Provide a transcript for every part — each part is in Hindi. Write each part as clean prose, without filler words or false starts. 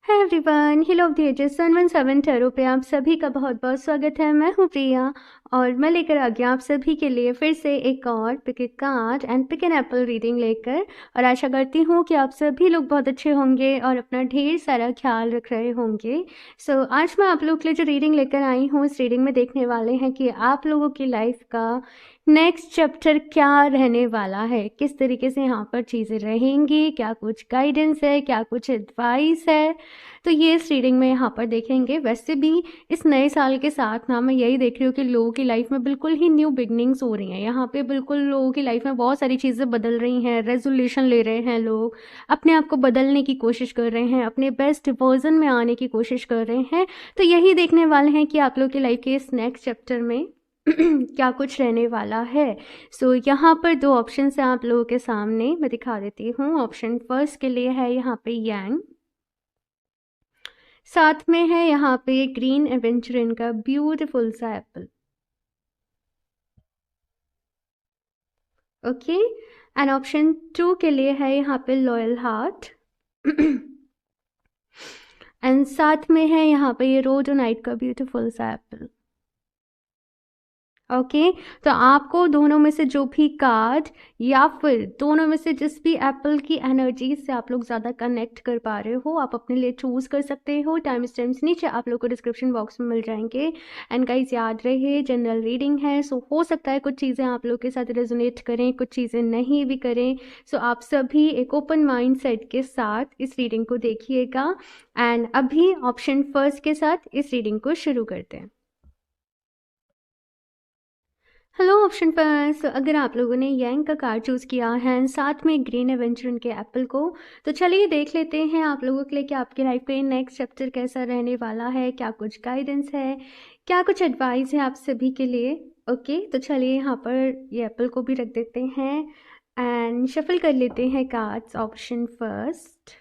Hi everyone, hill of the ages 117 tarot पे आप सभी का बहुत बहुत स्वागत है। मैं हूँ प्रिया और मैं लेकर आ गया आप सभी के लिए फिर से एक और pick a card and pick an apple reading लेकर। और आशा करती हूँ कि आप सभी लोग बहुत अच्छे होंगे और अपना ढेर सारा ख्याल रख रहे होंगे। आज मैं आप लोग के लिए जो रीडिंग लेकर आई हूँ, इस रीडिंग में देखने वाले हैं कि आप लोगों की लाइफ का नेक्स्ट चैप्टर क्या रहने वाला है, किस तरीके से यहाँ पर चीज़ें रहेंगी, क्या कुछ गाइडेंस है, क्या कुछ एडवाइस है, तो ये इस रीडिंग में यहाँ पर देखेंगे। वैसे भी इस नए साल के साथ ना मैं यही देख रही हूँ कि लोगों की लाइफ में बिल्कुल ही न्यू बिगनिंग्स हो रही हैं। यहाँ पे बिल्कुल लोगों की लाइफ में बहुत सारी चीज़ें बदल रही हैं, रेजोल्यूशन ले रहे हैं लोग, अपने आप को बदलने की कोशिश कर रहे हैं, अपने बेस्ट वर्जन में आने की कोशिश कर रहे हैं। तो यही देखने वाले हैं कि आप लोग की लाइफ के इस नेक्स्ट चैप्टर में क्या कुछ रहने वाला है। यहाँ पर दो ऑप्शन है आप लोगों के सामने, मैं दिखा देती हूँ। ऑप्शन फर्स्ट के लिए है यहाँ पे यांग, साथ में है यहाँ पे ग्रीन एवेंचरिन का ब्यूटीफुल सा एप्पल। ओके, एंड ऑप्शन 2 के लिए है यहाँ पे लॉयल हार्ट एंड साथ में है यहाँ पे ये रोडोनाइट का ब्यूटीफुल सा एप्पल। ओके, तो आपको दोनों में से जो भी कार्ड या फिर दोनों में से जिस भी एप्पल की एनर्जी से आप लोग ज़्यादा कनेक्ट कर पा रहे हो, आप अपने लिए चूज़ कर सकते हो। टाइम स्टैम्प्स नीचे आप लोग को डिस्क्रिप्शन बॉक्स में मिल जाएंगे। एंड गाइस, याद रहे जनरल रीडिंग है, सो हो सकता है कुछ चीज़ें आप लोग के साथ रेजोनेट करें, कुछ चीज़ें नहीं भी करें। आप सभी एक ओपन माइंड सेट के साथ इस रीडिंग को देखिएगा। एंड अभी ऑप्शन फर्स्ट के साथ इस रीडिंग को शुरू करते हैं। हेलो ऑप्शन पर, अगर आप लोगों ने यांग का कार्ड चूज़ किया है साथ में ग्रीन एवेंचर के एप्पल को, तो चलिए देख लेते हैं आप लोगों के लिए कि आपके लाइफ का नेक्स्ट चैप्टर कैसा रहने वाला है, क्या कुछ गाइडेंस है, क्या कुछ एडवाइस है आप सभी के लिए। ओके, तो चलिए यहाँ पर ये एप्पल को भी रख देते हैं एंड शफल कर लेते हैं कार्ड्स। ऑप्शन फर्स्ट,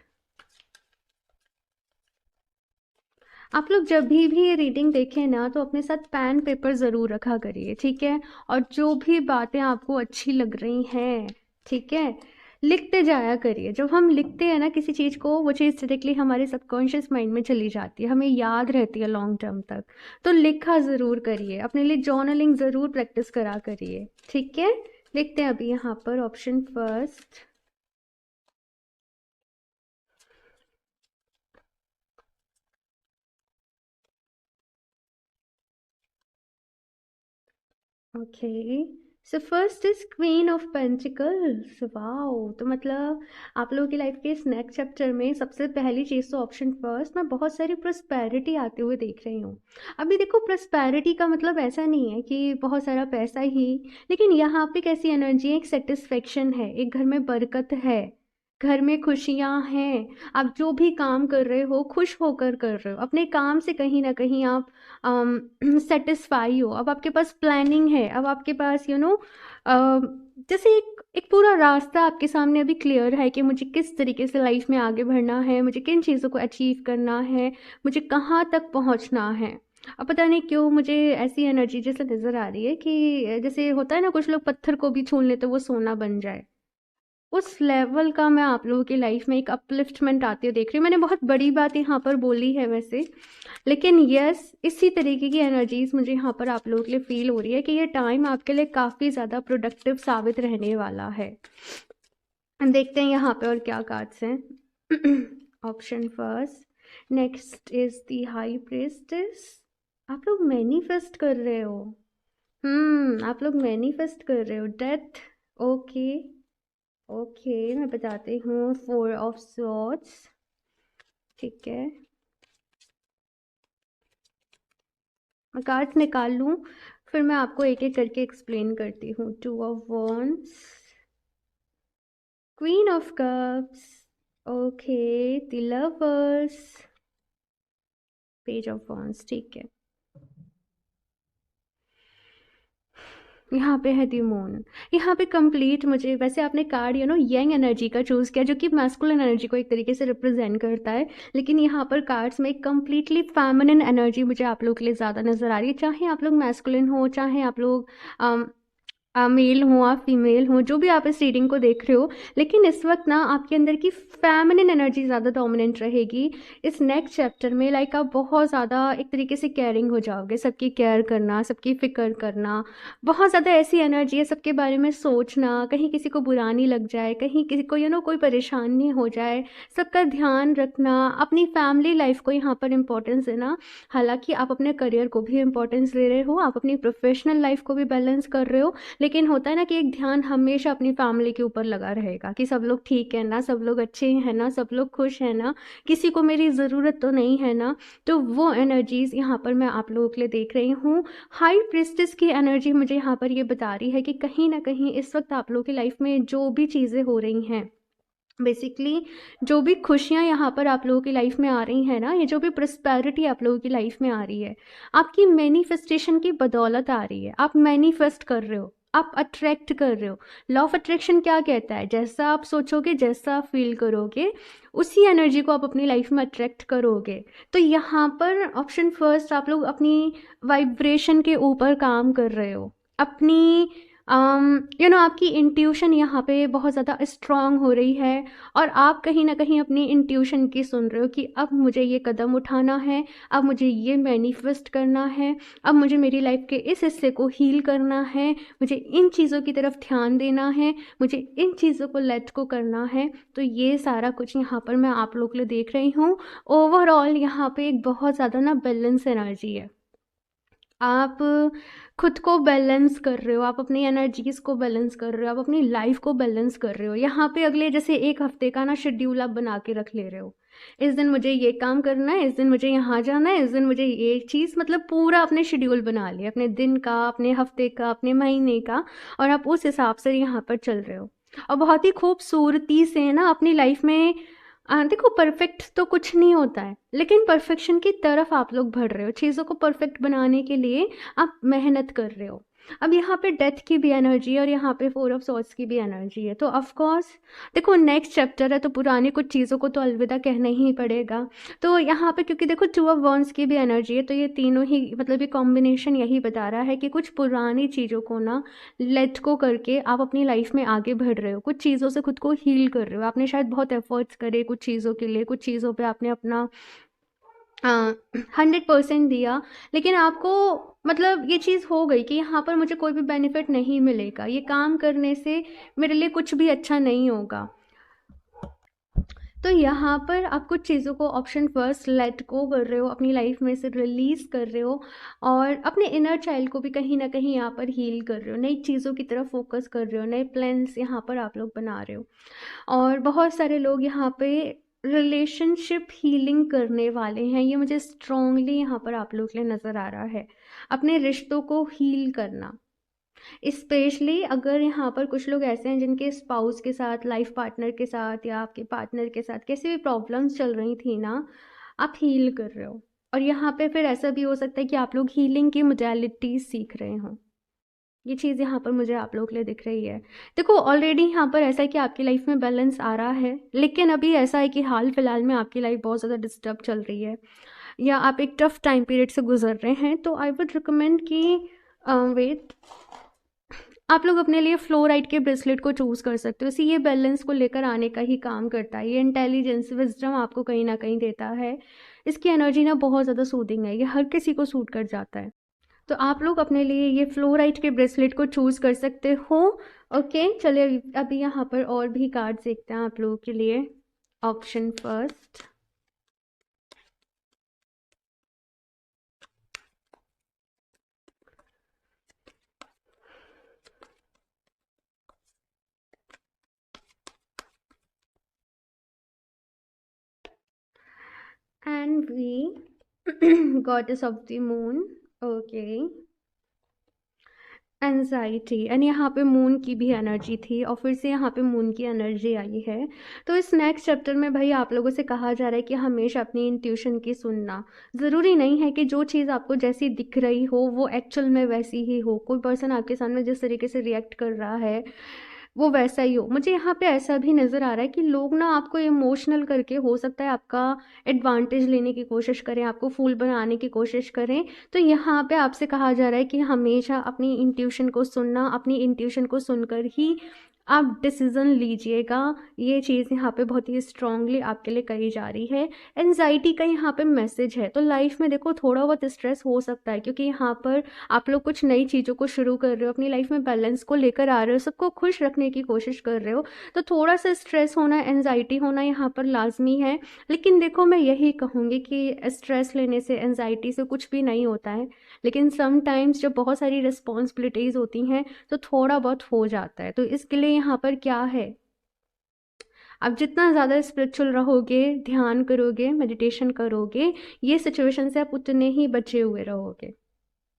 आप लोग जब भी ये रीडिंग देखें ना, तो अपने साथ पेन पेपर ज़रूर रखा करिए, ठीक है। और जो भी बातें आपको अच्छी लग रही हैं, ठीक है, लिखते जाया करिए। जब हम लिखते हैं ना किसी चीज़ को, वो चीज़ डायरेक्टली हमारे सबकॉन्शियस माइंड में चली जाती है, हमें याद रहती है लॉन्ग टर्म तक। तो लिखा ज़रूर करिए, अपने लिए जर्नलिंग ज़रूर प्रैक्टिस करा करिए, ठीक है। लिखते हैं अभी यहाँ पर option first. Okay, so first is queen of pentacles. Wow, तो मतलब आप लोगों की लाइफ के इस नेक्स्ट चैप्टर में सबसे पहली चीज़ तो ऑप्शन फर्स्ट, मैं बहुत सारी प्रोस्पेरिटी आते हुए देख रही हूँ। अभी देखो, प्रोस्पेरिटी का मतलब ऐसा नहीं है कि बहुत सारा पैसा ही, लेकिन यहाँ पे कैसी एनर्जी है, एक सेटिस्फेक्शन है, एक घर में बरकत है, घर में खुशियाँ हैं। आप जो भी काम कर रहे हो खुश होकर कर रहे हो, अपने काम से कहीं ना कहीं आप सेटिस्फाई हो। अब आपके पास प्लानिंग है, अब आपके पास जैसे एक पूरा रास्ता आपके सामने अभी क्लियर है कि मुझे किस तरीके से लाइफ में आगे बढ़ना है, मुझे किन चीज़ों को अचीव करना है, मुझे कहाँ तक पहुँचना है। अब पता नहीं क्यों मुझे ऐसी एनर्जी जैसे नज़र आ रही है कि जैसे होता है ना, कुछ लोग पत्थर को भी छून लेते वो सोना बन जाए, उस लेवल का मैं आप लोगों की लाइफ में एक अपलिफ्टमेंट आती हुई देख रही हूँ। मैंने बहुत बड़ी बात यहाँ पर बोली है वैसे, लेकिन यस, इसी तरीके की एनर्जीज मुझे यहाँ पर आप लोगों के लिए फील हो रही है कि ये टाइम आपके लिए काफ़ी ज़्यादा प्रोडक्टिव साबित रहने वाला है। देखते हैं यहाँ पे और क्या कार्ड्स हैं। Option first, next is the high priestess. आप लोग मैनिफेस्ट कर रहे हो, आप लोग मैनिफेस्ट कर रहे हो डेथ। ओके ओके, मैं बताती हूँ। 4 ऑफ स्वॉर्ड्स, ठीक है, मैं कार्ड्स निकाल लूँ फिर मैं आपको एक एक करके एक्सप्लेन करती हूँ। 2 of wands, queen of cups, okay, the lovers, page of wands, ठीक है। यहाँ पे है दी मून। यहाँ पे कंप्लीट, मुझे वैसे आपने कार्ड यंग एनर्जी का चूज़ किया, जो कि मैस्कुलिन एनर्जी को एक तरीके से रिप्रेजेंट करता है, लेकिन यहाँ पर कार्ड्स में कंप्लीटली फेमिनिन एनर्जी मुझे आप लोगों के लिए ज़्यादा नज़र आ रही है। चाहे आप लोग मैस्कुलिन हो, चाहे आप लोग मेल हो आप फीमेल हो, जो भी आप इस रीडिंग को देख रहे हो, लेकिन इस वक्त ना आपके अंदर की फेमिनिन एनर्जी ज़्यादा डोमिनेंट रहेगी इस नेक्स्ट चैप्टर में। लाइक आप बहुत ज़्यादा एक तरीके से केयरिंग हो जाओगे, सबकी केयर करना, सबकी फिक्र करना, बहुत ज़्यादा ऐसी एनर्जी है, सबके बारे में सोचना, कहीं किसी को बुरा नहीं लग जाए, कहीं किसी को कोई परेशानी हो जाए, सबका ध्यान रखना, अपनी फैमिली लाइफ को यहाँ पर इम्पोर्टेंस देना। हालांकि आप अपने करियर को भी इम्पोर्टेंस दे रहे हो, आप अपनी प्रोफेशनल लाइफ को भी बैलेंस कर रहे हो, लेकिन होता है ना कि एक ध्यान हमेशा अपनी फैमिली के ऊपर लगा रहेगा कि सब लोग ठीक है ना, सब लोग अच्छे हैं ना, सब लोग खुश हैं ना, किसी को मेरी ज़रूरत तो नहीं है ना। तो वो एनर्जीज़ यहाँ पर मैं आप लोगों के लिए देख रही हूँ। हाई प्रिस्टेस की एनर्जी मुझे यहाँ पर ये बता रही है कि कहीं ना कहीं इस वक्त आप लोगों की लाइफ में जो भी चीज़ें हो रही हैं, बेसिकली जो भी खुशियाँ यहाँ पर आप लोगों की लाइफ में आ रही हैं ना, ये जो भी प्रॉस्पेरिटी आप लोगों की लाइफ में आ रही है, आपकी मैनिफेस्टेशन की बदौलत आ रही है। आप मैनिफेस्ट कर रहे हो, आप अट्रैक्ट कर रहे हो। लॉ ऑफ अट्रैक्शन क्या कहता है? जैसा आप सोचोगे, जैसा आप फील करोगे, उसी एनर्जी को आप अपनी लाइफ में अट्रैक्ट करोगे। तो यहाँ पर ऑप्शन फर्स्ट, आप लोग अपनी वाइब्रेशन के ऊपर काम कर रहे हो, अपनी आपकी इंट्यूशन यहाँ पे बहुत ज़्यादा स्ट्रांग हो रही है, और आप कहीं ना कहीं अपनी इंट्यूशन की सुन रहे हो कि अब मुझे ये कदम उठाना है, अब मुझे ये मैनिफेस्ट करना है, अब मुझे मेरी लाइफ के इस हिस्से को हील करना है, मुझे इन चीज़ों की तरफ ध्यान देना है, मुझे इन चीज़ों को लेट को करना है। तो ये सारा कुछ यहाँ पर मैं आप लोग के लिए देख रही हूँ। ओवरऑल यहाँ पे एक बहुत ज़्यादा ना बैलेंस एनर्जी है। आप खुद को बैलेंस कर रहे हो, आप अपनी एनर्जीज़ को बैलेंस कर रहे हो, आप अपनी लाइफ को बैलेंस कर रहे हो। यहाँ पे अगले जैसे एक हफ्ते का ना शेड्यूल आप बना के रख ले रहे हो। इस दिन मुझे ये काम करना है, इस दिन मुझे यहाँ जाना है, इस दिन मुझे ये चीज़, मतलब पूरा अपने शेड्यूल बना लिया, अपने दिन का, अपने हफ्ते का, अपने महीने का, और आप उस हिसाब से यहाँ पर चल रहे हो। और बहुत ही खूबसूरती से ना अपनी लाइफ में देखो, परफेक्ट तो कुछ नहीं होता है, लेकिन परफेक्शन की तरफ आप लोग बढ़ रहे हो। चीज़ों को परफेक्ट बनाने के लिए आप मेहनत कर रहे हो। अब यहाँ पे डेथ की भी एनर्जी है और यहाँ पे 4 ऑफ सॉर्ड्स की भी एनर्जी है। तो ऑफ कोर्स देखो, नेक्स्ट चैप्टर है तो पुरानी कुछ चीज़ों को तो अलविदा कहना ही पड़ेगा। तो यहाँ पे क्योंकि देखो 2 ऑफ वॉन्ड्स की भी एनर्जी है, तो ये तीनों ही, मतलब ये कॉम्बिनेशन यही बता रहा है कि कुछ पुरानी चीज़ों को ना लेट को करके आप अपनी लाइफ में आगे बढ़ रहे हो, कुछ चीज़ों से खुद को हील कर रहे हो। आपने शायद बहुत एफर्ट्स करे कुछ चीज़ों के लिए, कुछ चीज़ों पे आपने अपना 100% दिया, लेकिन आपको, मतलब ये चीज़ हो गई कि यहाँ पर मुझे कोई भी बेनिफिट नहीं मिलेगा, ये काम करने से मेरे लिए कुछ भी अच्छा नहीं होगा। तो यहाँ पर आप कुछ चीज़ों को ऑप्शन फर्स्ट लेट गो कर रहे हो, अपनी लाइफ में से रिलीज़ कर रहे हो, और अपने इनर चाइल्ड को भी कहीं ना कहीं यहाँ पर हील कर रहे हो, नई चीज़ों की तरफ फोकस कर रहे हो, नए प्लान्स यहाँ पर आप लोग बना रहे हो। और बहुत सारे लोग यहाँ पे रिलेशनशिप हीलिंग करने वाले हैं, ये मुझे स्ट्रॉन्गली यहाँ पर आप लोग के लिए नज़र आ रहा है। अपने रिश्तों को हील करना, स्पेशली अगर यहाँ पर कुछ लोग ऐसे हैं जिनके स्पाउस के साथ, लाइफ पार्टनर के साथ, या आपके पार्टनर के साथ कैसी भी प्रॉब्लम्स चल रही थी ना, आप हील कर रहे हो। और यहाँ पे फिर ऐसा भी हो सकता है कि आप लोग हीलिंग की मोडालिटीज़ सीख रहे हो। ये चीज़ यहाँ पर मुझे आप लोगों के लिए दिख रही है। देखो, ऑलरेडी यहाँ पर ऐसा है कि आपकी लाइफ में बैलेंस आ रहा है, लेकिन अभी ऐसा है कि हाल फिलहाल में आपकी लाइफ बहुत ज़्यादा डिस्टर्ब चल रही है, या आप एक टफ टाइम पीरियड से गुजर रहे हैं। तो आई वुड रिकमेंड कि वेट, आप लोग अपने लिए फ्लोराइड के ब्रेसलेट को चूज़ कर सकते हो। इसी ये बैलेंस को लेकर आने का ही काम करता है, ये इंटेलिजेंस, विजडम आपको कहीं ना कहीं देता है। इसकी एनर्जी ना बहुत ज़्यादा सूदिंग है, ये हर किसी को सूट कर जाता है। तो आप लोग अपने लिए ये फ्लोराइट के ब्रेसलेट को चूज़ कर सकते हो। ओके, चलिए अभी यहाँ पर और भी कार्ड्स देखते हैं आप लोगों के लिए। Option first, and we goddess of the moon. Okay, anxiety, and यहाँ पे मून की भी एनर्जी थी, और फिर से यहाँ पे मून की एनर्जी आई है। तो इस नेक्स्ट चैप्टर में भाई आप लोगों से कहा जा रहा है कि हमेशा अपनी इंट्यूशन की सुनना। ज़रूरी नहीं है कि जो चीज़ आपको जैसी दिख रही हो वो एक्चुअल में वैसी ही हो। कोई पर्सन आपके सामने जिस तरीके से रिएक्ट कर रहा है, वो वैसा ही हो। मुझे यहाँ पे ऐसा भी नज़र आ रहा है कि लोग ना आपको इमोशनल करके, हो सकता है आपका एडवांटेज लेने की कोशिश करें, आपको फूल बनाने की कोशिश करें। तो यहाँ पे आपसे कहा जा रहा है कि हमेशा अपनी इंट्यूशन को सुनना, अपनी इंट्यूशन को सुनकर ही आप डिसीज़न लीजिएगा। ये चीज़ यहाँ पे बहुत ही स्ट्रांगली आपके लिए कही जा रही है। एंजाइटी का यहाँ पे मैसेज है। तो लाइफ में देखो थोड़ा बहुत स्ट्रेस हो सकता है, क्योंकि यहाँ पर आप लोग कुछ नई चीज़ों को शुरू कर रहे हो, अपनी लाइफ में बैलेंस को लेकर आ रहे हो, सबको खुश रखने की कोशिश कर रहे हो। तो थोड़ा सा स्ट्रेस होना, एंजाइटी होना यहाँ पर लाजमी है। लेकिन देखो मैं यही कहूँगी कि स्ट्रेस लेने से, एंजाइटी से कुछ भी नहीं होता है। लेकिन समटाइम्स जब बहुत सारी रिस्पॉन्सिबिलिटीज़ होती हैं तो थोड़ा बहुत हो जाता है। तो इसके लिए यहाँ पर क्या है, आप जितना ज़्यादा स्पिरिचुअल रहोगे, ध्यान करोगे, मेडिटेशन करोगे, ये सिचुएशन से आप उतने ही बचे हुए रहोगे।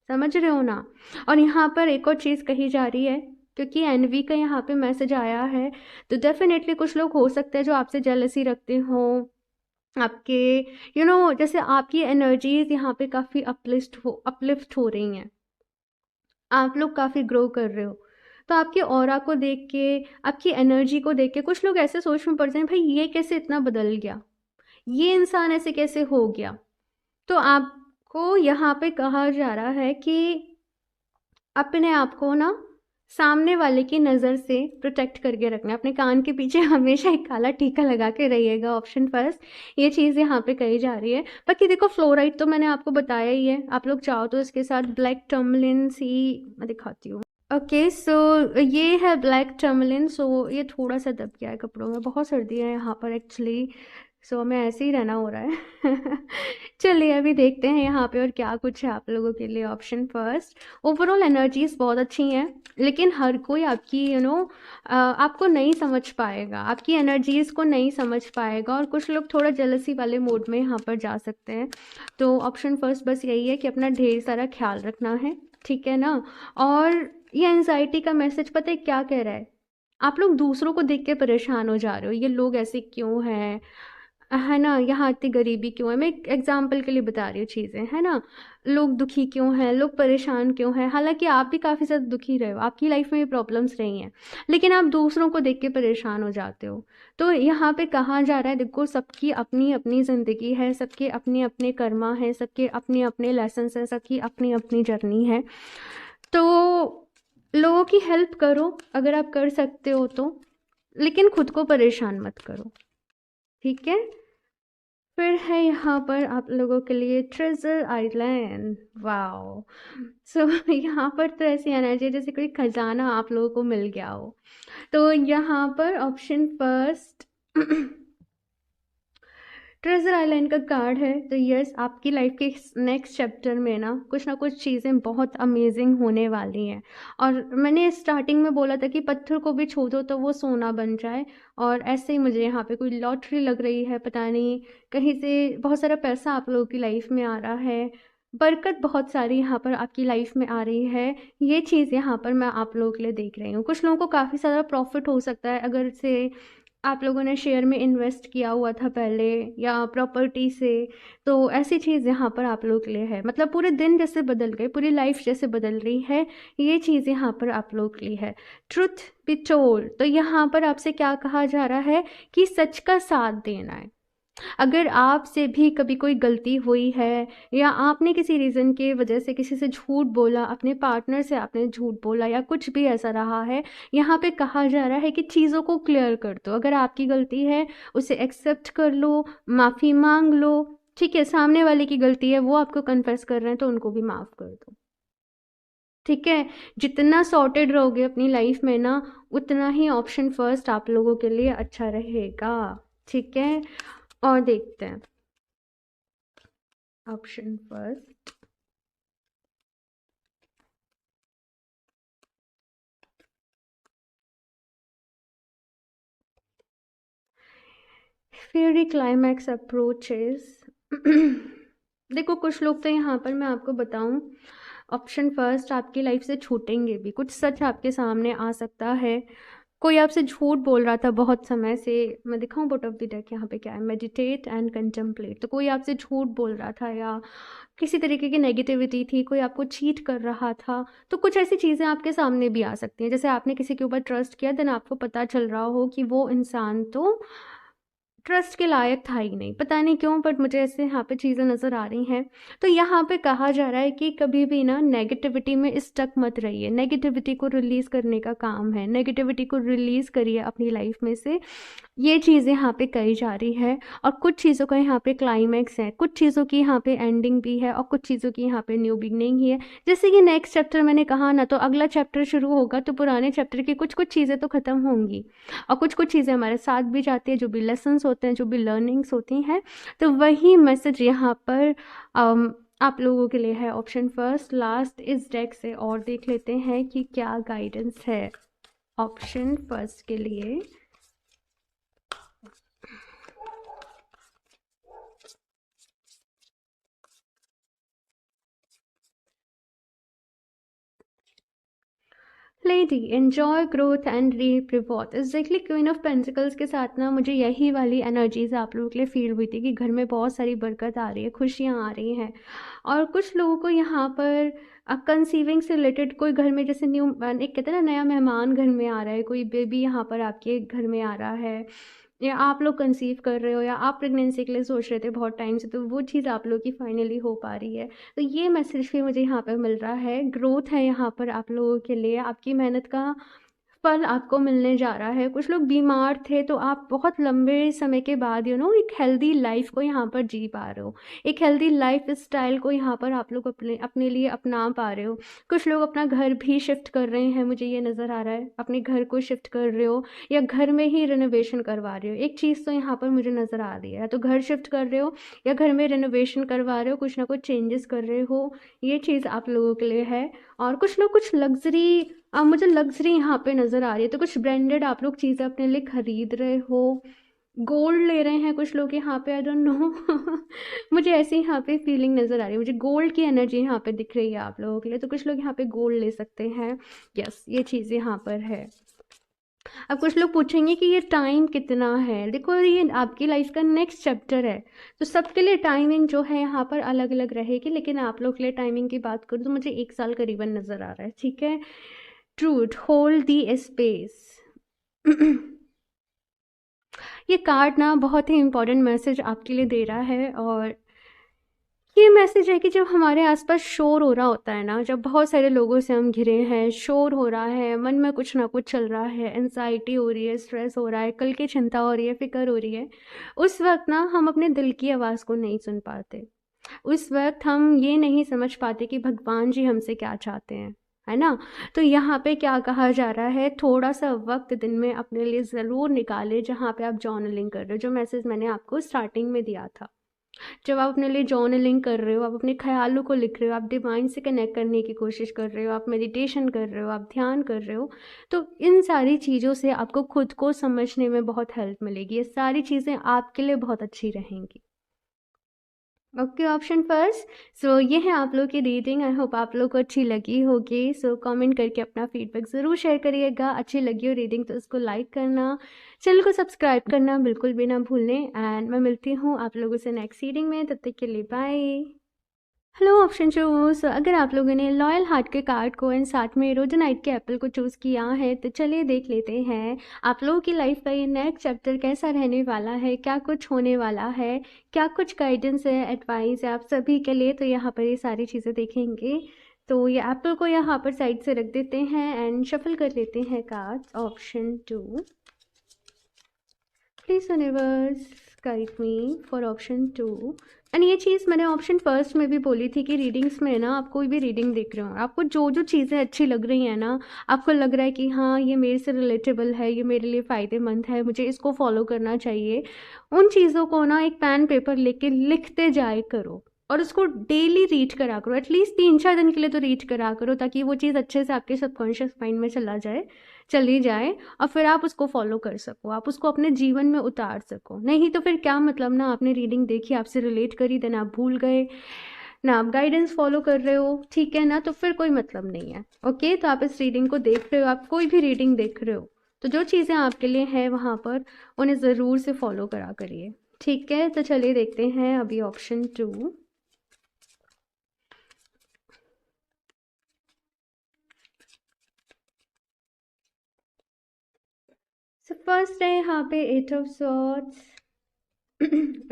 समझ रहे हो ना? और यहाँ पर एक और चीज़ कही जा रही है, क्योंकि एनवी का यहाँ पे मैसेज आया है, तो डेफिनेटली कुछ लोग हो सकते हैं जो आपसे जेलसी रखते हों, आपके जैसे आपकी एनर्जीज यहाँ पे काफ़ी अपलिफ्ट हो रही हैं, आप लोग काफ़ी ग्रो कर रहे हो। तो आपके ऑरा को देख के, आपकी एनर्जी को देख के कुछ लोग ऐसे सोच में पड़ जाए, भाई ये कैसे इतना बदल गया, ये इंसान ऐसे कैसे हो गया। तो आपको यहाँ पे कहा जा रहा है कि अपने आप को ना सामने वाले की नज़र से प्रोटेक्ट करके रखना है। अपने कान के पीछे हमेशा एक काला टीका लगा के रहिएगा, ऑप्शन फर्स्ट। ये चीज़ यहाँ पे कही जा रही है। बाकी देखो फ्लोराइड तो मैंने आपको बताया ही है, आप लोग चाहो तो इसके साथ ब्लैक टर्मलिन सी मैं दिखाती हूँ। ओके सो ये है ब्लैक टर्मलिन। सो ये थोड़ा सा दब गया है कपड़ों में, बहुत सर्दी है यहाँ पर एक्चुअली, सो हमें ऐसे ही रहना हो रहा है। चलिए अभी देखते हैं यहाँ पे और क्या कुछ है आप लोगों के लिए। ऑप्शन फर्स्ट, ओवरऑल एनर्जीज बहुत अच्छी हैं, लेकिन हर कोई आपकी आपको नहीं समझ पाएगा, आपकी एनर्जीज को नहीं समझ पाएगा, और कुछ लोग थोड़ा जेलसी वाले मोड में यहाँ पर जा सकते हैं। तो ऑप्शन फर्स्ट बस यही है कि अपना ढेर सारा ख्याल रखना है, ठीक है ना। और ये एंजाइटी का मैसेज पता है क्या कह रहा है, आप लोग दूसरों को देख के परेशान हो जा रहे हो, ये लोग ऐसे क्यों हैं, है ना, यहाँ इतनी गरीबी क्यों है। मैं एक एग्जाम्पल के लिए बता रही हूँ चीज़ें, है ना। लोग दुखी क्यों हैं, लोग परेशान क्यों हैं, हालांकि आप भी काफ़ी ज़्यादा दुखी रहे हो, आपकी लाइफ में ये प्रॉब्लम्स रही हैं, लेकिन आप दूसरों को देख के परेशान हो जाते हो। तो यहाँ पे कहा जा रहा है, देखो सबकी अपनी अपनी ज़िंदगी है, सबके अपने अपने कर्मा है, सबके अपने अपने लेसन है, सबकी अपनी अपनी जर्नी है। तो लोगों की हेल्प करो अगर आप कर सकते हो तो, लेकिन खुद को परेशान मत करो, ठीक है। फिर है यहाँ पर आप लोगों के लिए ट्रेजर आइलैंड। वाओ। सो यहाँ पर तो ऐसी एनर्जी है जैसे कोई खजाना आप लोगों को मिल गया हो। तो यहाँ पर ऑप्शन फर्स्ट ट्रेजर आइलैंड का कार्ड है। तो यस, आपकी लाइफ के नेक्स्ट चैप्टर में ना कुछ चीज़ें बहुत अमेजिंग होने वाली हैं। और मैंने स्टार्टिंग में बोला था कि पत्थर को भी छू दो तो वो सोना बन जाए, और ऐसे ही मुझे यहाँ पे कोई लॉटरी लग रही है, पता नहीं कहीं से बहुत सारा पैसा आप लोगों की लाइफ में आ रहा है, बरकत बहुत सारी यहाँ पर आपकी लाइफ में आ रही है। ये चीज़ यहाँ पर मैं आप लोगों के लिए देख रही हूँ। कुछ लोगों को काफ़ी सारा प्रॉफिट हो सकता है अगर से आप लोगों ने शेयर में इन्वेस्ट किया हुआ था पहले, या प्रॉपर्टी से। तो ऐसी चीज़ यहाँ पर आप लोग के लिए है, मतलब पूरे दिन जैसे बदल गए, पूरी लाइफ जैसे बदल रही है, ये चीज़ यहाँ पर आप लोग के लिए है। ट्रुथ बी टोल्ड, तो यहाँ पर आपसे क्या कहा जा रहा है कि सच का साथ देना है। अगर आपसे भी कभी कोई गलती हुई है, या आपने किसी रीज़न के वजह से किसी से झूठ बोला, अपने पार्टनर से आपने झूठ बोला, या कुछ भी ऐसा रहा है, यहाँ पे कहा जा रहा है कि चीज़ों को क्लियर कर दो। अगर आपकी गलती है उसे एक्सेप्ट कर लो, माफ़ी मांग लो, ठीक है। सामने वाले की गलती है, वो आपको कन्फेस कर रहे हैं तो उनको भी माफ़ कर दो, ठीक है। जितना सॉर्टेड रहोगे अपनी लाइफ में ना, उतना ही ऑप्शन फर्स्ट आप लोगों के लिए अच्छा रहेगा, ठीक है। और देखते हैं option first, fairy climax approaches. देखो कुछ लोग तो यहाँ पर मैं आपको बताऊँ, ऑप्शन फर्स्ट आपकी लाइफ से छूटेंगे भी, कुछ सच आपके सामने आ सकता है। कोई आपसे झूठ बोल रहा था बहुत समय से। मैं दिखाऊं बोट ऑफ द डेक यहाँ पे क्या है, मेडिटेट एंड कंटेम्पलेट। तो कोई आपसे झूठ बोल रहा था या किसी तरीके की नेगेटिविटी थी, कोई आपको चीट कर रहा था। तो कुछ ऐसी चीज़ें आपके सामने भी आ सकती हैं, जैसे आपने किसी के ऊपर ट्रस्ट किया, देन आपको पता चल रहा हो कि वो इंसान तो ट्रस्ट के लायक था ही नहीं, पता नहीं क्यों, बट मुझे ऐसे यहाँ पे चीज़ें नज़र आ रही हैं। तो यहाँ पे कहा जा रहा है कि कभी भी ना नेगेटिविटी में स्टक मत रहिए, नेगेटिविटी को रिलीज़ करने का काम है, नेगेटिविटी को रिलीज़ करिए अपनी लाइफ में से। ये चीज़ यहाँ पे कही जा रही है। और कुछ चीज़ों का यहाँ पे क्लाइमैक्स है, कुछ चीज़ों की यहाँ पे एंडिंग भी है, और कुछ चीज़ों की यहाँ पे न्यू बिगनिंग ही है। जैसे कि नेक्स्ट चैप्टर मैंने कहा ना, तो अगला चैप्टर शुरू होगा तो पुराने चैप्टर की कुछ कुछ चीज़ें तो ख़त्म होंगी, और कुछ कुछ चीज़ें हमारे साथ भी जाती है, जो भी लेसन्स होते हैं, जो भी लर्निंग्स होती हैं। तो वही मैसेज यहाँ पर आप लोगों के लिए है। ऑप्शन फर्स्ट लास्ट इस डेक से और देख लेते हैं कि क्या गाइडेंस है ऑप्शन फर्स्ट के लिए। Lady enjoy growth and reap reward. Exactly queen of pentacles के साथ ना मुझे यही वाली एनर्जीज आप लोगों के लिए फील हुई थी कि घर में बहुत सारी बरकत आ रही है, खुशियाँ आ रही हैं। और कुछ लोगों को यहाँ पर कंसीविंग से रिलेटेड कोई घर में जैसे न्यू एक कहते हैं ना नया मेहमान घर में आ रहा है, कोई बेबी यहाँ पर आपके घर में आ रहा है, या आप लोग कंसीव कर रहे हो, या आप प्रेगनेंसी के लिए सोच रहे थे बहुत टाइम से, तो वो चीज़ आप लोग की फाइनली हो पा रही है। तो ये मैसेज भी मुझे यहाँ पर मिल रहा है। ग्रोथ है यहाँ पर आप लोगों के लिए, आपकी मेहनत का फल आपको मिलने जा रहा है। कुछ लोग बीमार थे तो आप बहुत लंबे समय के बाद एक हेल्दी लाइफ को यहाँ पर जी पा रहे हो, एक हेल्दी लाइफ स्टाइल को यहाँ पर आप लोग अपने अपने लिए अपना पा रहे हो। कुछ लोग अपना घर भी शिफ्ट कर रहे हैं, मुझे ये नज़र आ रहा है, अपने घर को शिफ्ट कर रहे हो या घर में ही रिनोवेशन करवा रहे हो। एक चीज़ तो यहाँ पर मुझे नज़र आ रही है, तो घर शिफ्ट कर रहे हो या घर में रिनोवेशन करवा रहे हो, कुछ ना कुछ चेंजेस कर रहे हो, ये चीज़ आप लोगों के लिए है। और कुछ लोग कुछ लग्जरी मुझे लग्जरी यहाँ पे नज़र आ रही है, तो कुछ ब्रांडेड आप लोग चीज़ें अपने लिए खरीद रहे हो, गोल्ड ले रहे हैं कुछ लोग यहाँ पे, आई डोंट नो मुझे ऐसी यहाँ पे फीलिंग नज़र आ रही है, मुझे गोल्ड की एनर्जी यहाँ पे दिख रही है आप लोगों के लिए। तो कुछ लोग यहाँ पे गोल्ड ले सकते हैं, यस ये चीज़ यहाँ पर है। अब कुछ लोग पूछेंगे कि ये टाइम कितना है, देखो ये आपकी लाइफ का नेक्स्ट चैप्टर है, तो सबके लिए टाइमिंग जो है यहाँ पर अलग अलग रहेगी, लेकिन आप लोग के लिए टाइमिंग की बात करूँ तो मुझे 1 साल करीबन नज़र आ रहा है, ठीक है। ट्रूथ होल्ड दी स्पेस ये कार्ड ना बहुत ही इम्पोर्टेंट मैसेज आपके लिए दे रहा है, और ये मैसेज है कि जब हमारे आसपास शोर हो रहा होता है ना, जब बहुत सारे लोगों से हम घिरे हैं, शोर हो रहा है, मन में कुछ ना कुछ चल रहा है, एंजाइटी हो रही है, स्ट्रेस हो रहा है, कल की चिंता हो रही है, फिक्र हो रही है, उस वक्त ना हम अपने दिल की आवाज़ को नहीं सुन पाते। उस वक्त हम ये नहीं समझ पाते कि भगवान जी हमसे क्या चाहते हैं, है ना। तो यहाँ पे क्या कहा जा रहा है, थोड़ा सा वक्त दिन में अपने लिए ज़रूर निकालें जहाँ पे आप जर्नलिंग कर रहे हो, जो मैसेज मैंने आपको स्टार्टिंग में दिया था। जब आप अपने लिए जर्नलिंग कर रहे हो, आप अपने ख्यालों को लिख रहे हो, आप डिवाइन से कनेक्ट करने की कोशिश कर रहे हो, आप मेडिटेशन कर रहे हो, आप ध्यान कर रहे हो, तो इन सारी चीज़ों से आपको खुद को समझने में बहुत हेल्प मिलेगी। ये सारी चीज़ें आपके लिए बहुत अच्छी रहेंगी। Okay option first. सो ये है आप लोग की रीडिंग, आई होप आप लोग को अच्छी लगी होगी। सो कमेंट करके अपना फीडबैक ज़रूर शेयर करिएगा। अच्छी लगी हो रीडिंग तो उसको लाइक करना, चैनल को सब्सक्राइब करना बिल्कुल भी ना भूलें। एंड मैं मिलती हूँ आप लोगों से नेक्स्ट रीडिंग में, तब तक के लिए बाय। Hello option choose. अगर आप लोगों ने लॉयल हार्ट के कार्ड को एंड साथ में रोजनाइट के एप्पल को चूज़ किया है तो चलिए देख लेते हैं आप लोगों की लाइफ का ये नेक्स्ट चैप्टर कैसा रहने वाला है, क्या कुछ होने वाला है, क्या कुछ गाइडेंस है, एडवाइस है आप सभी के लिए। तो यहाँ पर ये सारी चीज़ें देखेंगे। तो ये एप्पल को यहाँ पर साइड से रख देते हैं एंड शफल कर लेते हैं cards. Option 2, please universe guide me for option 2। And ये चीज़ मैंने ऑप्शन फर्स्ट में भी बोली थी कि रीडिंग्स में ना, आप कोई भी रीडिंग देख रहे हो, आपको जो जो चीज़ें अच्छी लग रही हैं ना, आपको लग रहा है कि हाँ ये मेरे से रिलेटेबल है, ये मेरे लिए फ़ायदेमंद है, मुझे इसको फॉलो करना चाहिए, उन चीज़ों को ना एक पेन पेपर लेके लिखते जाए करो और उसको डेली रीड करा करो। एटलीस्ट 3-4 दिन के लिए तो रीड करा करो, ताकि वो चीज़ अच्छे से आपके सबकॉन्शियस माइंड में चली जाए और फिर आप उसको फॉलो कर सको, आप उसको अपने जीवन में उतार सको। नहीं तो फिर क्या मतलब ना, आपने रीडिंग देखी, आपसे रिलेट करी, देन आप भूल गए ना, आप गाइडेंस फॉलो कर रहे हो, ठीक है ना, तो फिर कोई मतलब नहीं है। ओके, तो आप इस रीडिंग को देख रहे हो, आप कोई भी रीडिंग देख रहे हो तो जो चीज़ें आपके लिए हैं वहाँ पर उन्हें ज़रूर से फॉलो करा करिए। ठीक है, तो चलिए देखते हैं अभी ऑप्शन 2। सो फर्स्ट है यहाँ पे 8 ऑफ सॉर्ड्स।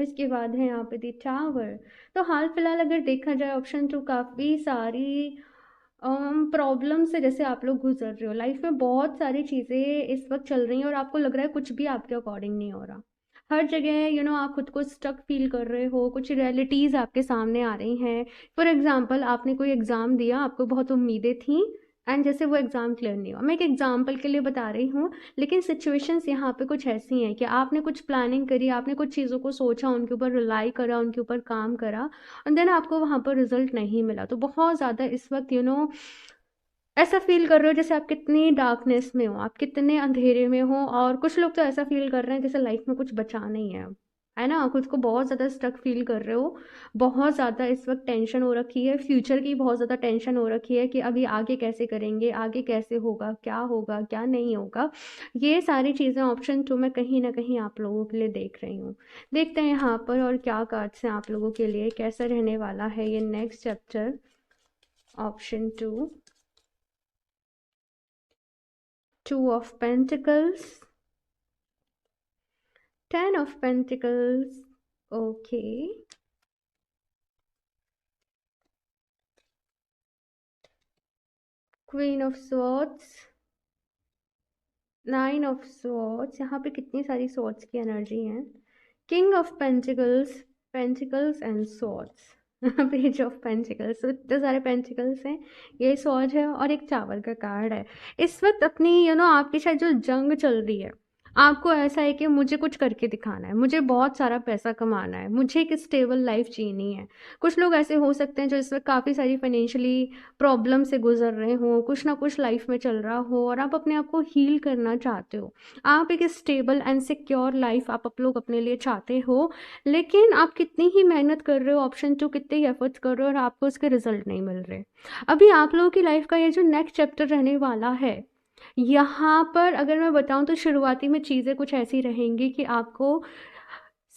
इसके बाद है यहाँ पे द टावर। तो हाल फिलहाल अगर देखा जाए ऑप्शन 2 काफ़ी सारी प्रॉब्लम से जैसे आप लोग गुजर रहे हो, लाइफ में बहुत सारी चीज़ें इस वक्त चल रही हैं और आपको लग रहा है कुछ भी आपके अकॉर्डिंग नहीं हो रहा। हर जगह आप खुद को स्टक फील कर रहे हो, कुछ रियलिटीज़ आपके सामने आ रही हैं। फॉर एग्जांपल आपने कोई एग्ज़ाम दिया, आपको बहुत उम्मीदें थी एंड जैसे वो एग्ज़ाम क्लियर नहीं हुआ। मैं एक एग्जाम्पल के लिए बता रही हूँ, लेकिन सिचुएशंस यहाँ पे कुछ ऐसी हैं कि आपने कुछ प्लानिंग करी, आपने कुछ चीज़ों को सोचा, उनके ऊपर रिलाई करा, उनके ऊपर काम करा और देन आपको वहाँ पर रिजल्ट नहीं मिला। तो बहुत ज़्यादा इस वक्त ऐसा फील कर रहे हो जैसे आप कितनी डार्कनेस में हो, आप कितने अंधेरे में हो। और कुछ लोग तो ऐसा फील कर रहे हैं जैसे लाइफ में कुछ बचा नहीं है अब, है ना। खुद को बहुत ज़्यादा स्टक फील कर रहे हो, बहुत ज़्यादा इस वक्त टेंशन हो रखी है, फ्यूचर की बहुत ज़्यादा टेंशन हो रखी है कि अभी आगे कैसे करेंगे, आगे कैसे होगा क्या नहीं होगा। ये सारी चीज़ें ऑप्शन 2 में कहीं ना कहीं आप लोगों के लिए देख रही हूँ। देखते हैं यहाँ पर और क्या कार्ड्स हैं आप लोगों के लिए, कैसा रहने वाला है ये next chapter. Option 2, 2 of Pentacles, 10 of Pentacles, okay, Queen of Swords, 9 of Swords, यहाँ पे कितनी सारी swords की एनर्जी है, King of Pentacles, Pentacles and Swords, page of pentacles. तो इतने सारे पेंटिकल्स हैं, ये स्वॉर्ड है और एक चावल का कार्ड है। इस वक्त अपनी आपकी शायद जो जंग चल रही है, आपको ऐसा है कि मुझे कुछ करके दिखाना है, मुझे बहुत सारा पैसा कमाना है, मुझे एक स्टेबल लाइफ जीनी है। कुछ लोग ऐसे हो सकते हैं जो इस वक्त काफ़ी सारी फाइनेंशियली प्रॉब्लम से गुजर रहे हों, कुछ ना कुछ लाइफ में चल रहा हो और आप अपने आप को हील करना चाहते हो। आप एक स्टेबल एंड सिक्योर लाइफ आप लोग अपने लिए चाहते हो, लेकिन आप कितनी ही मेहनत कर रहे हो, ऑप्शन 2 कितने ही एफर्ट्स कर रहे हो और आपको उसके रिजल्ट नहीं मिल रहे। अभी आप लोगों की लाइफ का ये जो नेक्स्ट चैप्टर रहने वाला है, यहाँ पर अगर मैं बताऊँ तो शुरुआती में चीज़ें कुछ ऐसी रहेंगी कि आपको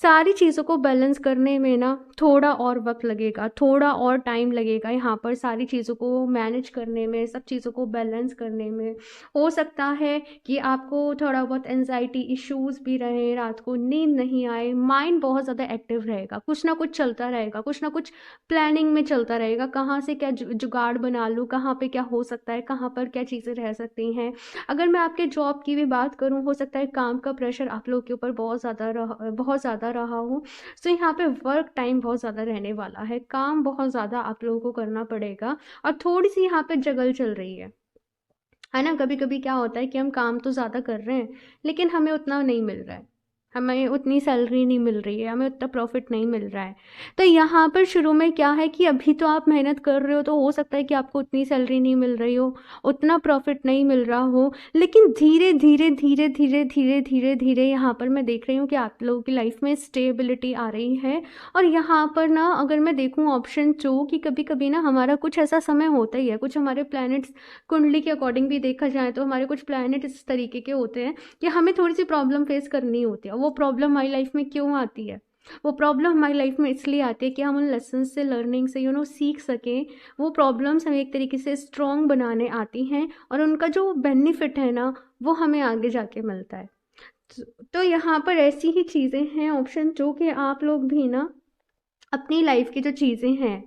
सारी चीज़ों को बैलेंस करने में ना थोड़ा और वक्त लगेगा, थोड़ा और टाइम लगेगा। यहाँ पर सारी चीज़ों को मैनेज करने में, सब चीज़ों को बैलेंस करने में हो सकता है कि आपको थोड़ा बहुत एंजाइटी इश्यूज़ भी रहें, रात को नींद नहीं आए, माइंड बहुत ज़्यादा एक्टिव रहेगा, कुछ ना कुछ चलता रहेगा, कुछ ना कुछ प्लानिंग में चलता रहेगा, कहाँ से क्या जुगाड़ बना लूँ, कहाँ पे क्या हो सकता है, कहाँ पर क्या चीज़ें रह सकती हैं। अगर मैं आपके जॉब की भी बात करूँ, हो सकता है काम का प्रेशर आप लोगों के ऊपर बहुत ज़्यादा रहा हो। सो यहाँ पे वर्क टाइम बहुत ज़्यादा रहने वाला है, काम बहुत ज़्यादा आप लोगों को करना पड़ेगा और थोड़ी सी यहाँ पे जगल चल रही है ना। कभी कभी क्या होता है कि हम काम तो ज़्यादा कर रहे हैं लेकिन हमें उतना नहीं मिल रहा है, हमें उतनी सैलरी नहीं मिल रही है, हमें उतना प्रॉफिट नहीं मिल रहा है। तो यहाँ पर शुरू में क्या है कि अभी तो आप मेहनत कर रहे हो, तो हो सकता है कि आपको उतनी सैलरी नहीं मिल रही हो, उतना प्रॉफिट नहीं मिल रहा हो, लेकिन धीरे धीरे धीरे धीरे धीरे धीरे धीरे यहाँ पर मैं देख रही हूँ कि आप लोगों की लाइफ में स्टेबिलिटी आ रही है। और यहाँ पर ना अगर मैं देखूँ ऑप्शन 2 कि कभी कभी ना हमारा कुछ ऐसा समय होता ही है, कुछ हमारे प्लैनेट्स कुंडली के अकॉर्डिंग भी देखा जाए तो हमारे कुछ प्लैनेट इस तरीके के होते हैं कि हमें थोड़ी सी प्रॉब्लम फेस करनी होती है। वो प्रॉब्लम हमारी लाइफ में क्यों आती है? वो प्रॉब्लम हमारी लाइफ में इसलिए आती है कि हम उन लेसन से, लर्निंग से सीख सकें। वो प्रॉब्लम्स हमें एक तरीके से स्ट्रॉन्ग बनाने आती हैं और उनका जो बेनिफिट है ना वो हमें आगे जाके मिलता है। तो यहाँ पर ऐसी ही चीज़ें हैं ऑप्शन 2 कि आप लोग भी ना अपनी लाइफ की जो चीज़ें हैं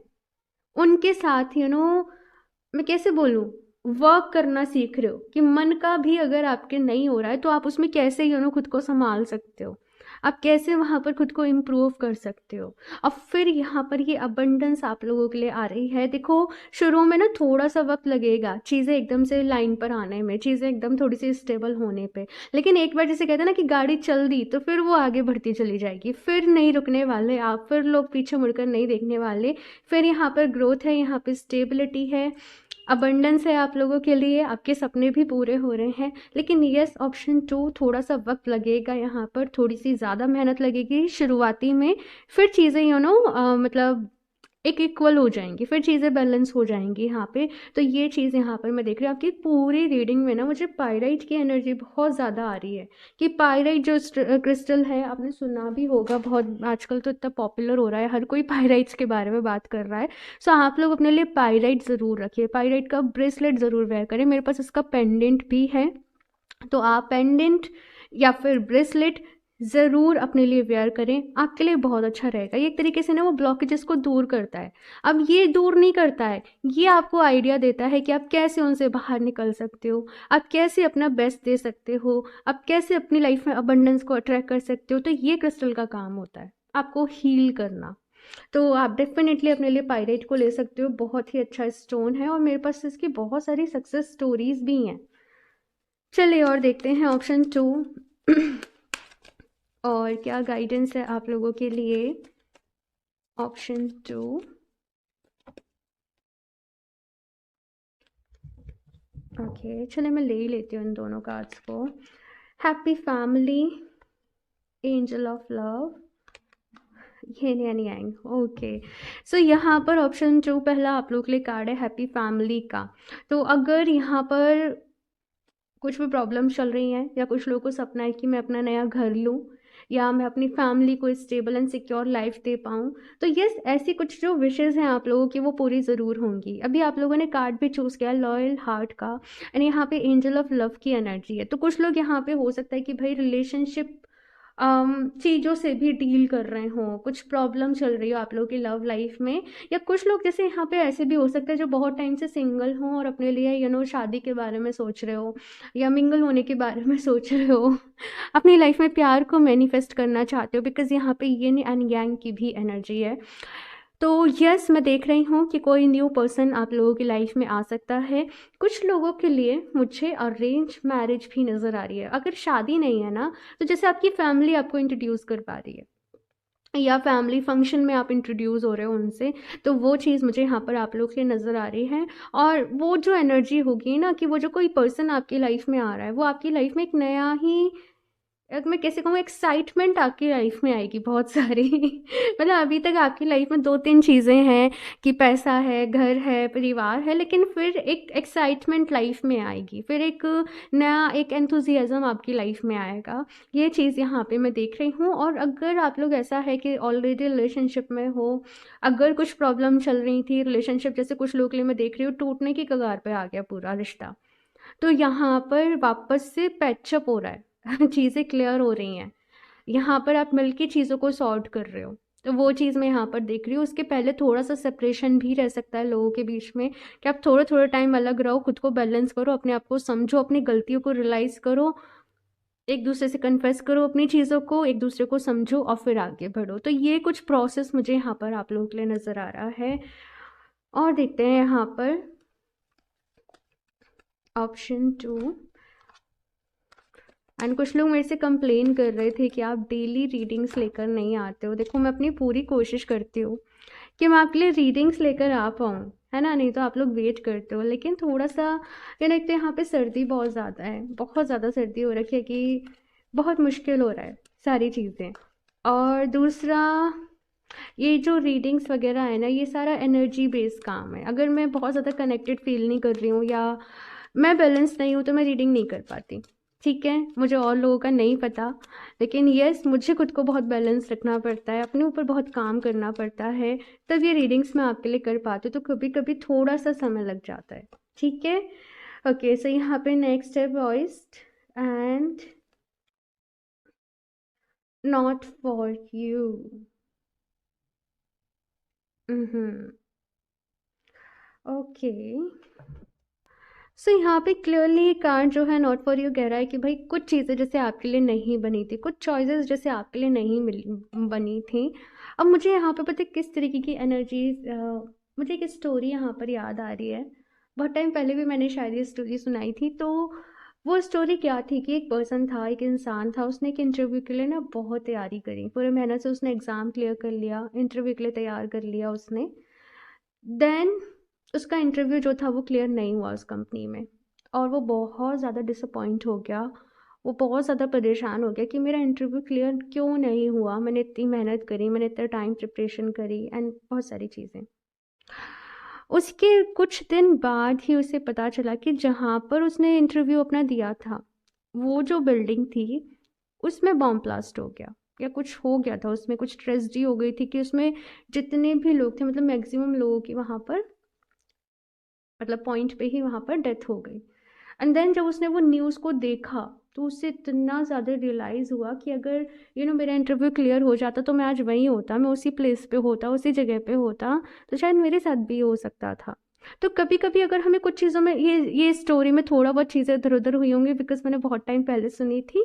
उनके साथ मैं कैसे बोलूँ, वर्क करना सीख रहे हो कि मन का भी अगर आपके नहीं हो रहा है तो आप उसमें कैसे खुद को संभाल सकते हो, आप कैसे वहाँ पर खुद को इम्प्रूव कर सकते हो। और फिर यहाँ पर ये अबंडेंस आप लोगों के लिए आ रही है। देखो शुरू में ना थोड़ा सा वक्त लगेगा चीज़ें एकदम से लाइन पर आने में, चीज़ें एकदम थोड़ी सी स्टेबल होने पे, लेकिन एक बार जैसे कहते हैं ना कि गाड़ी चल दी तो फिर वो आगे बढ़ती चली जाएगी, फिर नहीं रुकने वाले आप, फिर लोग पीछे मुड़कर नहीं देखने वाले। फिर यहाँ पर ग्रोथ है, यहाँ पर स्टेबिलिटी है, अबंडेंस है आप लोगों के लिए, आपके सपने भी पूरे हो रहे हैं। लेकिन यस ऑप्शन 2 थोड़ा सा वक्त लगेगा, यहाँ पर थोड़ी सी ज़्यादा मेहनत लगेगी शुरुआती में, फिर चीज़ें मतलब एक इक्वल हो जाएंगी, फिर चीज़ें बैलेंस हो जाएंगी यहाँ पे। तो ये चीज़ यहाँ पर मैं देख रही हूँ आपकी पूरी रीडिंग में ना, मुझे पायराइट की एनर्जी बहुत ज़्यादा आ रही है। कि पायराइट जो क्रिस्टल है, आपने सुना भी होगा, बहुत आजकल तो इतना पॉपुलर हो रहा है, हर कोई पायराइट्स के बारे में बात कर रहा है। सो आप लोग अपने लिए पायराइट ज़रूर रखिए, पायराइट का ब्रेसलेट ज़रूर वेयर करें। मेरे पास इसका पेंडेंट भी है, तो आप पेंडेंट या फिर ब्रेसलेट ज़रूर अपने लिए वेयर करें, आपके लिए बहुत अच्छा रहेगा। ये एक तरीके से ना वो ब्लॉकेजेस को दूर करता है। अब ये दूर नहीं करता है, ये आपको आइडिया देता है कि आप कैसे उनसे बाहर निकल सकते हो, आप कैसे अपना बेस्ट दे सकते हो, आप कैसे अपनी लाइफ में अबंडेंस को अट्रैक्ट कर सकते हो। तो ये क्रिस्टल का काम होता है, आपको हील करना। तो आप डेफिनेटली अपने लिए पायरेट को ले सकते हो, बहुत ही अच्छा स्टोन है, और मेरे पास इसकी बहुत सारी सक्सेस स्टोरीज भी हैं। चलिए और देखते हैं ऑप्शन 2 और क्या गाइडेंस है आप लोगों के लिए। ऑप्शन 2, ओके चलिए मैं ले ही लेती हूँ इन दोनों कार्ड्स को। Happy family, angel of love, yin and yang. Okay, so यहाँ पर ऑप्शन 2 पहला आप लोग के लिए कार्ड है हैप्पी फैमिली का। तो अगर यहाँ पर कुछ भी प्रॉब्लम चल रही हैं, या कुछ लोगों को सपना है कि मैं अपना नया घर लूँ, या मैं अपनी फैमिली को स्टेबल एंड सिक्योर लाइफ दे पाऊँ, तो यस ऐसी कुछ जो विशेज़ हैं आप लोगों की वो पूरी ज़रूर होंगी। अभी आप लोगों ने कार्ड भी चूज़ किया लॉयल हार्ट का, एंड यहाँ पे एंजल ऑफ लव की एनर्जी है। तो कुछ लोग यहाँ पे हो सकता है कि भाई रिलेशनशिप चीज़ों से भी डील कर रहे हों, कुछ प्रॉब्लम चल रही हो आप लोगों की लव लाइफ में, या कुछ लोग जैसे यहाँ पे ऐसे भी हो सकता है जो बहुत टाइम से सिंगल हों और अपने लिए शादी के बारे में सोच रहे हो, या मिंगल होने के बारे में सोच रहे हो, अपनी लाइफ में प्यार को मैनिफेस्ट करना चाहते हो, बिकॉज यहाँ पे यिन एंड यांग की भी एनर्जी है। तो यस मैं देख रही हूँ कि कोई न्यू पर्सन आप लोगों की लाइफ में आ सकता है। कुछ लोगों के लिए मुझे अरेंज मैरिज भी नज़र आ रही है। अगर शादी नहीं है ना, तो जैसे आपकी फैमिली आपको इंट्रोड्यूस कर पा रही है, या फैमिली फंक्शन में आप इंट्रोड्यूस हो रहे हो उनसे, तो वो चीज़ मुझे यहाँ पर आप लोग के नज़र आ रही है। और वो जो एनर्जी होगी ना, कि वो जो कोई पर्सन आपकी लाइफ में आ रहा है, वो आपकी लाइफ में एक नया ही, मैं कैसे कहूँ, एक्साइटमेंट आपकी लाइफ में आएगी बहुत सारी मतलब अभी तक आपकी लाइफ में 2-3 चीज़ें हैं कि पैसा है, घर है, परिवार है, लेकिन फिर एक एक्साइटमेंट लाइफ में आएगी, फिर एक नया एक एंथुजियाज़म आपकी लाइफ में आएगा। ये चीज़ यहाँ पे मैं देख रही हूँ। और अगर आप लोग ऐसा है कि ऑलरेडी रिलेशनशिप में हो, अगर कुछ प्रॉब्लम चल रही थी रिलेशनशिप, जैसे कुछ लोग के लिए मैं देख रही हूँ टूटने की कगार पे आ गया पूरा रिश्ता, तो यहाँ पर वापस से पैचअप हो रहा है चीज़ें क्लियर हो रही हैं, यहाँ पर आप मिलके चीज़ों को सॉर्ट कर रहे हो। तो वो चीज़ मैं यहाँ पर देख रही हूँ। उसके पहले थोड़ा सा सेपरेशन भी रह सकता है लोगों के बीच में, कि आप थोड़ा थोड़ा टाइम अलग रहो, खुद को बैलेंस करो, अपने आप को समझो, अपनी गलतियों को रियलाइज़ करो, एक दूसरे से कन्फेस करो अपनी चीज़ों को, एक दूसरे को समझो और फिर आगे बढ़ो। तो ये कुछ प्रोसेस मुझे यहाँ पर आप लोगों के लिए नज़र आ रहा है। और देखते हैं यहाँ पर ऑप्शन 2। एंड कुछ लोग मेरे से कंप्लेन कर रहे थे कि आप डेली रीडिंग्स लेकर नहीं आते हो। देखो मैं अपनी पूरी कोशिश करती हूँ कि मैं आपके लिए रीडिंग्स लेकर आ पाऊँ, है ना, नहीं तो आप लोग वेट करते हो। लेकिन थोड़ा सा ये ना, एक तो यहाँ पे सर्दी बहुत ज़्यादा है, बहुत ज़्यादा सर्दी हो रखी है कि बहुत मुश्किल हो रहा है सारी चीज़ें। और दूसरा, ये जो रीडिंग्स वगैरह है ना, ये सारा एनर्जी बेस्ड काम है। अगर मैं बहुत ज़्यादा कनेक्टेड फील नहीं कर रही हूँ, या मैं बैलेंस नहीं हूँ, तो मैं रीडिंग नहीं कर पाती। ठीक है, मुझे और लोगों का नहीं पता, लेकिन यस मुझे खुद को बहुत बैलेंस रखना पड़ता है, अपने ऊपर बहुत काम करना पड़ता है, तब ये रीडिंग्स मैं आपके लिए कर पाती हूँ। तो कभी कभी थोड़ा सा समय लग जाता है। ठीक है, ओके, सो यहाँ पे नेक्स्ट है voiced and not for you. Okay, so यहाँ पे क्लियरली कार्ड जो है नॉट फॉर यू कह रहा है कि भाई कुछ चीज़ें जैसे आपके लिए नहीं बनी थी, कुछ चॉइसेस जैसे आपके लिए नहीं मिली बनी थी। अब मुझे यहाँ पे पता है किस तरीके की एनर्जीज, मुझे एक स्टोरी यहाँ पर याद आ रही है। बहुत टाइम पहले भी मैंने शायद ये स्टोरी सुनाई थी। तो वो स्टोरी क्या थी कि एक पर्सन था, एक इंसान था, उसने एक इंटरव्यू के लिए ना बहुत तैयारी करी, पूरे मेहनत से उसने एग्ज़ाम क्लियर कर लिया, इंटरव्यू के लिए तैयार कर लिया उसने। देन उसका इंटरव्यू जो था वो क्लियर नहीं हुआ उस कंपनी में, और वो बहुत ज़्यादा डिसअपॉइंट हो गया। वो बहुत ज़्यादा परेशान हो गया कि मेरा इंटरव्यू क्लियर क्यों नहीं हुआ, मैंने इतनी मेहनत करी, मैंने इतना टाइम प्रिपरेशन करी एंड बहुत सारी चीज़ें। उसके कुछ दिन बाद ही उसे पता चला कि जहाँ पर उसने इंटरव्यू अपना दिया था, वो जो बिल्डिंग थी, उसमें बॉम्ब ब्लास्ट हो गया या कुछ हो गया था, उसमें कुछ ट्रेजेडी हो गई थी कि उसमें जितने भी लोग थे, मतलब मैक्सिमम लोगों की वहाँ पर, मतलब पॉइंट पे ही वहाँ पर डेथ हो गई। एंड देन जब उसने वो न्यूज़ को देखा, तो उससे इतना ज़्यादा रियलाइज़ हुआ कि अगर मेरा इंटरव्यू क्लियर हो जाता तो मैं आज वहीं होता, मैं उसी प्लेस पे होता, उसी जगह पे होता, तो शायद मेरे साथ भी हो सकता था। तो कभी कभी अगर हमें कुछ चीज़ों में, ये स्टोरी में थोड़ा बहुत चीज़ें इधर उधर हुई होंगी बिकॉज मैंने बहुत टाइम पहले सुनी थी।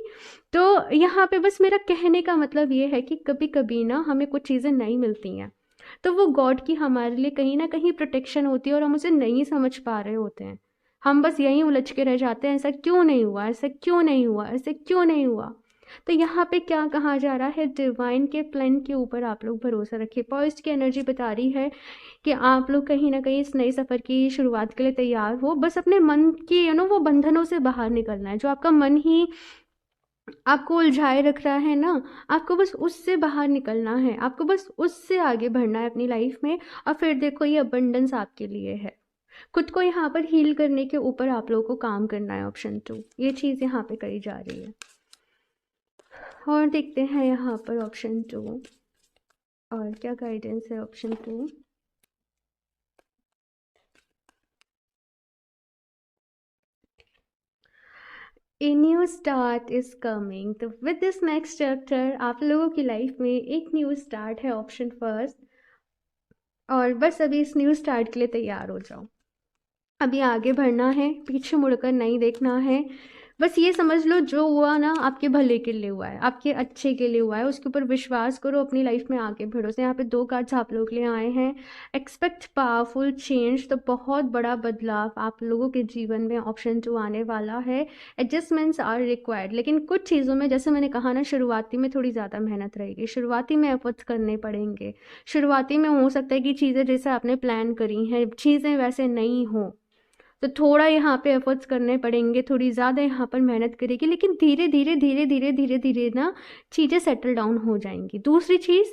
तो यहाँ पे बस मेरा कहने का मतलब ये है कि कभी कभी ना हमें कुछ चीज़ें नहीं मिलती हैं, तो वो गॉड की हमारे लिए कहीं ना कहीं प्रोटेक्शन होती है और हम उसे नहीं समझ पा रहे होते हैं। हम बस यहीं उलझ के रह जाते हैं, ऐसा क्यों नहीं हुआ, ऐसा क्यों नहीं हुआ, ऐसे क्यों नहीं हुआ। तो यहाँ पे क्या कहा जा रहा है, डिवाइन के प्लान के ऊपर आप लोग भरोसा रखिए। पॉइस्ट की एनर्जी बता रही है कि आप लोग कहीं ना कहीं इस नए सफ़र की शुरुआत के लिए तैयार हो। बस अपने मन की वो बंधनों से बाहर निकलना है, जो आपका मन ही आपको उलझाए रख रहा है ना, आपको बस उससे बाहर निकलना है, आपको बस उससे आगे बढ़ना है अपनी लाइफ में। और फिर देखो ये अबंडेंस आपके लिए है। खुद को यहाँ पर हील करने के ऊपर आप लोगों को काम करना है, ऑप्शन 2 ये चीज़ यहाँ पे करी जा रही है। और देखते हैं यहाँ पर ऑप्शन 2 और क्या गाइडेंस है option 2। A new start is coming. तो विद दिस नेक्स्ट चैप्टर आप लोगों की लाइफ में एक न्यू स्टार्ट है, ऑप्शन फर्स्ट। और बस अभी इस न्यू स्टार्ट के लिए तैयार हो जाओ। अभी आगे बढ़ना है, पीछे मुड़कर नहीं देखना है। बस ये समझ लो जो हुआ ना आपके भले के लिए हुआ है, आपके अच्छे के लिए हुआ है, उसके ऊपर विश्वास करो, अपनी लाइफ में आगे बढ़ो। तो यहाँ पे 2 कार्ड्स आप लोगों के लिए आए हैं। एक्सपेक्ट पावरफुल चेंज, तो बहुत बड़ा बदलाव आप लोगों के जीवन में ऑप्शन 2 आने वाला है। एडजस्टमेंट्स आर रिक्वायर्ड, लेकिन कुछ चीज़ों में जैसे मैंने कहा ना, शुरुआती में थोड़ी ज़्यादा मेहनत रहेगी, शुरुआती में एफर्ट्स करने पड़ेंगे। शुरुआती में हो सकता है कि चीज़ें जैसे आपने प्लान करी हैं, चीज़ें वैसे नहीं हों, तो थोड़ा यहाँ पे एफर्ट्स करने पड़ेंगे, थोड़ी ज़्यादा यहाँ पर मेहनत करेगी, लेकिन धीरे धीरे धीरे धीरे धीरे धीरे ना चीज़ें सेटल डाउन हो जाएंगी। दूसरी चीज़,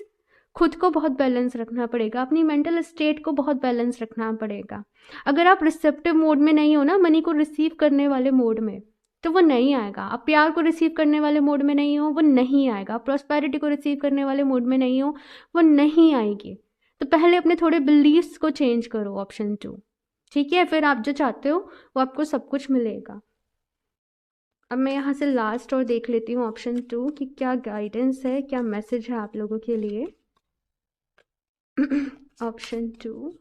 खुद को बहुत बैलेंस रखना पड़ेगा, अपनी मेंटल स्टेट को बहुत बैलेंस रखना पड़ेगा। अगर आप रिसेप्टिव मोड में नहीं हो ना, मनी को रिसीव करने वाले मोड में, तो वो नहीं आएगा। आप प्यार को रिसीव करने वाले मोड में नहीं हो, वो नहीं आएगा। प्रॉस्पेरिटी को रिसीव करने वाले मोड में नहीं हो, वो नहीं आएगी। तो पहले अपने थोड़े बिलीव्स को चेंज करो, ऑप्शन 2, ठीक है? फिर आप जो चाहते हो वो आपको सब कुछ मिलेगा। अब मैं यहाँ से लास्ट और देख लेती हूँ ऑप्शन 2 कि क्या गाइडेंस है, क्या मैसेज है आप लोगों के लिए। ऑप्शन 2,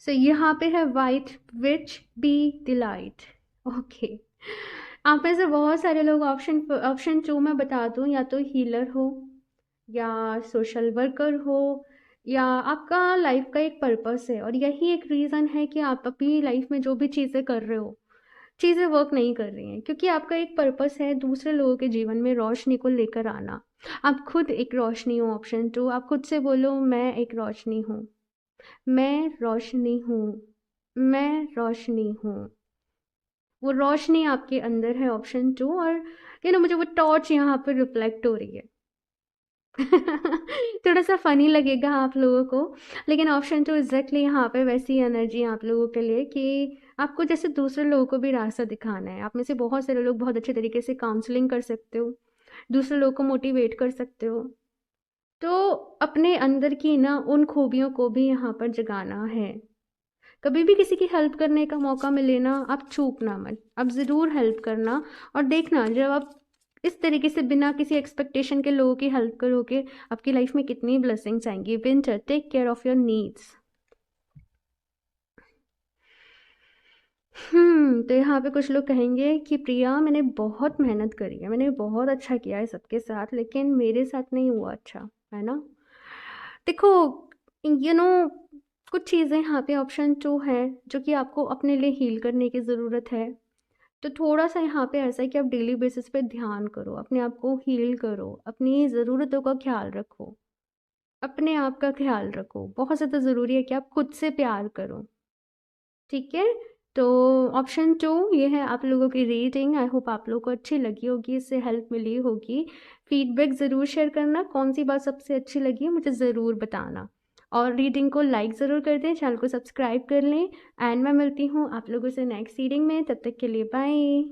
सो यहाँ पे है वाइट विच बी डिलाइट। ओके, आप में से बहुत सारे लोग ऑप्शन 2 में बता दूँ, या तो हीलर हो, या सोशल वर्कर हो, या आपका लाइफ का एक पर्पस है, और यही एक रीज़न है कि आप अपनी लाइफ में जो भी चीज़ें कर रहे हो, चीज़ें वर्क नहीं कर रही हैं, क्योंकि आपका एक पर्पस है दूसरे लोगों के जीवन में रोशनी को लेकर आना। आप खुद एक रोशनी हो, ऑप्शन 2, आप खुद से बोलो मैं एक रोशनी हूँ, मैं रोशनी हूँ, मैं रोशनी हूँ। वो रोशनी आपके अंदर है, ऑप्शन 2। और मुझे वो टॉर्च यहाँ पर रिफ्लेक्ट हो रही है। थोड़ा सा फनी लगेगा आप लोगों को, लेकिन ऑप्शन 2 एग्जैक्टली यहाँ पे वैसी एनर्जी है आप लोगों के लिए कि आपको जैसे दूसरे लोगों को भी रास्ता दिखाना है। आप में से बहुत सारे लोग बहुत अच्छे तरीके से काउंसलिंग कर सकते हो, दूसरे लोगों को मोटिवेट कर सकते हो। तो अपने अंदर की ना उन खूबियों को भी यहाँ पर जगाना है। कभी भी किसी की हेल्प करने का मौका मिले ना, आप चूकना मत, आप ज़रूर हेल्प करना। और देखना, जब आप इस तरीके से बिना किसी एक्सपेक्टेशन के लोगों की हेल्प करोगे, आपकी लाइफ में कितनी ब्लेसिंग्स आएंगी। Winter, take care of your needs. तो यहाँ पे कुछ लोग कहेंगे कि प्रिया मैंने बहुत मेहनत करी है, मैंने बहुत अच्छा किया है सबके साथ, लेकिन मेरे साथ नहीं हुआ अच्छा, है ना? देखो, यू नो कुछ चीज़ें यहाँ पे ऑप्शन 2 है जो कि आपको अपने लिए हील करने की ज़रूरत है। तो थोड़ा सा यहाँ पे ऐसा है कि आप डेली बेसिस पे ध्यान करो, अपने आप को हील करो, अपनी ज़रूरतों का ख्याल रखो, अपने आप का ख्याल रखो। बहुत ज़्यादा ज़रूरी है कि आप खुद से प्यार करो। ठीक है, तो ऑप्शन 2 ये है आप लोगों की रीडिंग। आई होप आप लोगों को अच्छी लगी होगी, इससे हेल्प मिली होगी। फीडबैक ज़रूर शेयर करना, कौन सी बात सबसे अच्छी लगी है मुझे ज़रूर बताना। और रीडिंग को लाइक ज़रूर कर दें, चैनल को सब्सक्राइब कर लें। एंड मैं मिलती हूँ आप लोगों से नेक्स्ट रीडिंग में, तब तक के लिए बाय।